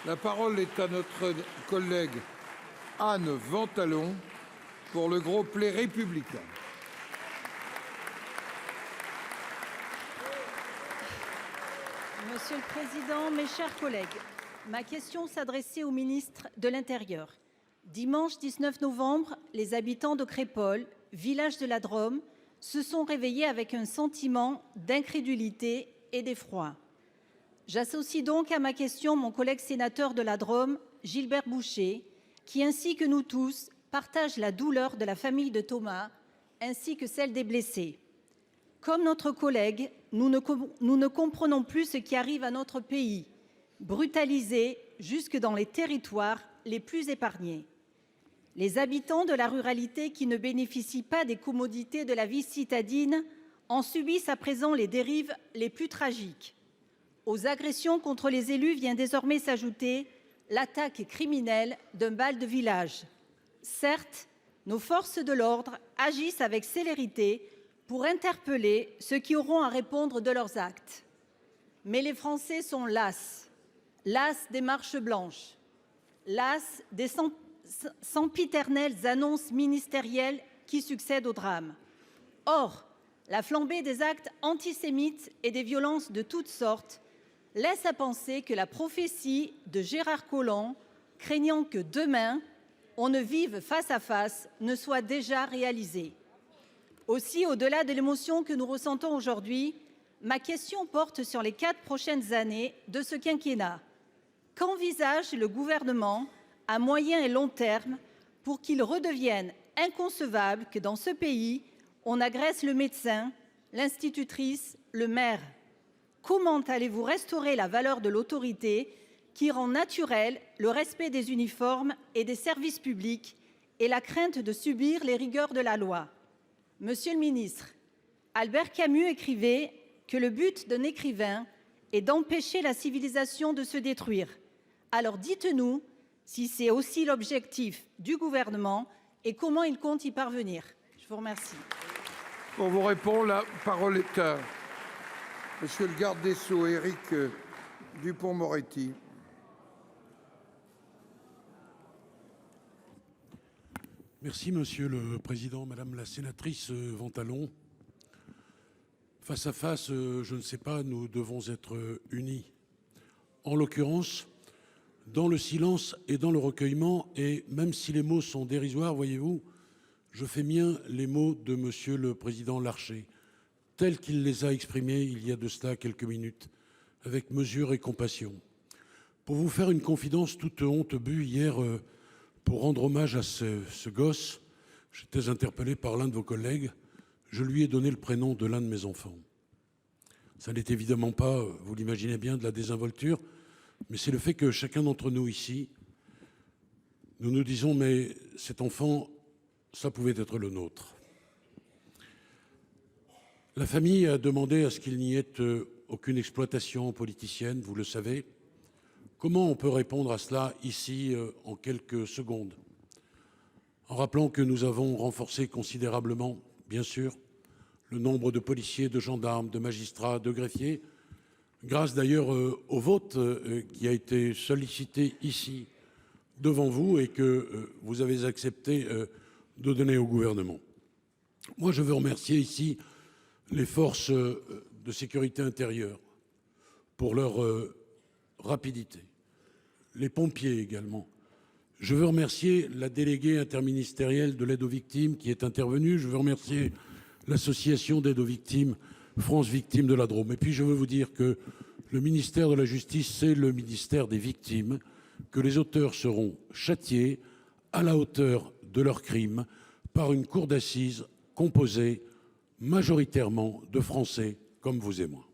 La parole est à notre collègue Anne Ventalon pour le groupe Les Républicains. Monsieur le Président, mes chers collègues, ma question s'adressait au ministre de l'Intérieur. Dimanche 19 novembre, les habitants de Crépol, village de la Drôme, se sont réveillés avec un sentiment d'incrédulité et d'effroi. J'associe donc à ma question mon collègue sénateur de la Drôme, Gilbert Bouchet, qui, ainsi que nous tous, partage la douleur de la famille de Thomas, ainsi que celle des blessés. Comme notre collègue, nous ne comprenons plus ce qui arrive à notre pays, brutalisé jusque dans les territoires les plus épargnés. Les habitants de la ruralité qui ne bénéficient pas des commodités de la vie citadine en subissent à présent les dérives les plus tragiques. Aux agressions contre les élus vient désormais s'ajouter l'attaque criminelle d'un bal de village. Certes, nos forces de l'ordre agissent avec célérité pour interpeller ceux qui auront à répondre de leurs actes. Mais les Français sont las des marches blanches, las des sempiternelles annonces ministérielles qui succèdent au drame. Or, la flambée des actes antisémites et des violences de toutes sortes laisse à penser que la prophétie de Gérard Collomb, craignant que demain, on ne vive face à face, ne soit déjà réalisée. Aussi, au-delà de l'émotion que nous ressentons aujourd'hui, ma question porte sur les 4 prochaines années de ce quinquennat. Qu'envisage le gouvernement à moyen et long terme pour qu'il redevienne inconcevable que dans ce pays, on agresse le médecin, l'institutrice, le maire? Comment allez-vous restaurer la valeur de l'autorité qui rend naturel le respect des uniformes et des services publics et la crainte de subir les rigueurs de la loi? Monsieur le ministre, Albert Camus écrivait que le but d'un écrivain est d'empêcher la civilisation de se détruire. Alors dites-nous si c'est aussi l'objectif du gouvernement et comment il compte y parvenir. Je vous remercie. Pour vous répondre, la parole est à Monsieur le garde des Sceaux, Éric Dupond-Moretti. Merci Monsieur le Président, Madame la sénatrice Ventalon. Face à face, je ne sais pas, nous devons être unis. En l'occurrence, dans le silence et dans le recueillement, et même si les mots sont dérisoires, voyez-vous, je fais miens les mots de Monsieur le Président Larcher, tels qu'il les a exprimés il y a de cela quelques minutes, avec mesure et compassion. Pour vous faire une confidence toute honte bue, hier, pour rendre hommage à ce gosse, j'étais interpellé par l'un de vos collègues, je lui ai donné le prénom de l'un de mes enfants. Ça n'est évidemment pas, vous l'imaginez bien, de la désinvolture, mais c'est le fait que chacun d'entre nous ici, nous nous disons, mais cet enfant, ça pouvait être le nôtre. La famille a demandé à ce qu'il n'y ait aucune exploitation politicienne, vous le savez. Comment on peut répondre à cela ici en quelques secondes? En rappelant que nous avons renforcé considérablement, bien sûr, le nombre de policiers, de gendarmes, de magistrats, de greffiers, grâce d'ailleurs au vote qui a été sollicité ici devant vous et que vous avez accepté de donner au gouvernement. Moi, je veux remercier ici les forces de sécurité intérieure pour leur rapidité, les pompiers également. Je veux remercier la déléguée interministérielle de l'aide aux victimes qui est intervenue. Je veux remercier l'association d'aide aux victimes France Victimes de la Drôme. Et puis je veux vous dire que le ministère de la Justice, c'est le ministère des victimes, que les auteurs seront châtiés à la hauteur de leurs crimes par une cour d'assises composée majoritairement de Français comme vous et moi.